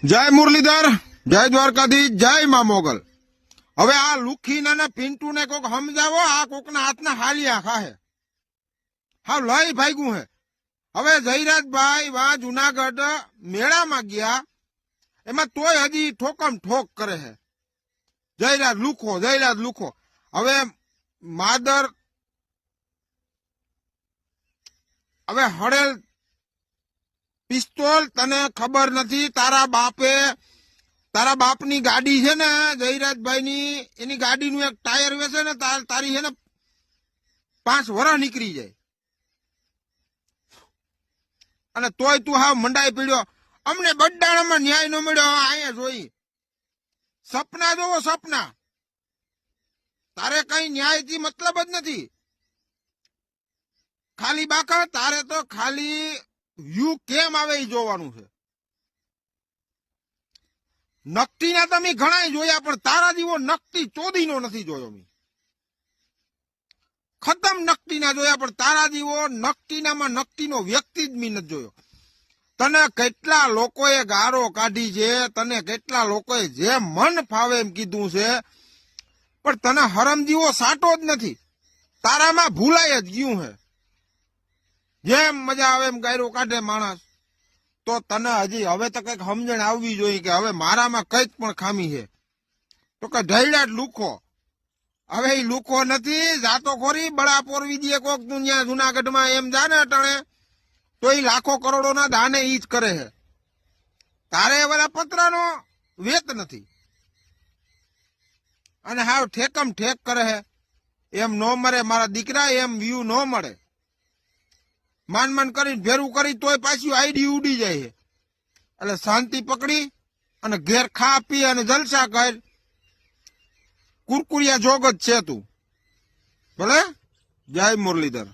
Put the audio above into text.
જય મુરલીધર, જય દ્વારકાધીશ, જય મા મોગલ। હવે આ લુખીના ને પિન્ટુ ને કોક સમજાવો, આ કોકના હાથના હાલિયા ખાહે, હા લઈ ભાગ્યું હે। હવે જયરાજભાઈ વા જુનાગઢ મેળામાં ગયા, એમાં તોય હજી ઠોકમ ઠોક કરે છે। જયરાજ લુખો। હવે માદર હવે હળેલ પિસ્તોલ, તને ખબર નથી, તારા બાપની ગાડી છે ને જયરાજભાઈ ની, એની ગાડીનું એક ટાયર વેચે ને તારી છે ને 5 વર્ષ નીકળી જાય, અને તોય તું હાવ મંડાઈ પીડ્યો। અમને બડાણામાં ન્યાય ન મળ્યો, અહીંયા જોઈ સપના જોવો, સપના। તારે કઈ ન્યાયથી મતલબ જ નથી, ખાલી બાકા તારે તો ખાલી વ્યૂ કેમ આવે એ જોવાનું છે। નકટીના તમે ઘણા જોયા, પણ તારા જેવો નકટી ચોદીનો નથી જોયો મેં। ખતમ નકટીના જોયા, પણ તારા જેવો નકટીનામાં નકટીનો વ્યક્તિ જ મેં નથી જોયો। તને કેટલા લોકોએ ગારો કાઢી છે, તને કેટલા લોકોએ જે મન ફાવે એમ કીધું છે, પણ તને હરમ જેવો સાટો જ નથી, તારામાં ભૂલાય જ ગયું છે। જેમ મજા આવે એમ ગાયરો કાઢે માણસ, તો તને હજી હવે તો કઈક સમજણ આવવી જોઈએ કે હવે મારામાં કઈક પણ ખામી છે, તો કે ઢૈડા જ લુખો। હવે એ લુખો નથી, જાતો ખોરી બળા પોરવી દે કોક દુનિયા જુનાગઢમાં એમ જાને અટાણે, તો એ લાખો કરોડોના દાને ઈ જ કરે છે। તારે વાળા પતરાનો વેત નથી, અને હાવ ઠેકમ ઠેક કરે છે। એમ નો મરે મારા દીકરા, એમ વ્યૂ નો મળે। માન કરી ભેરું કરી તોય પાછી આઈડી ઉડી જાય છે। એટલે શાંતિ પકડી અને ઘેર ખા પી અને જલસા કર, કુરકુરિયા જોગ જ છે તું, ભલે। જય મુરલીધર।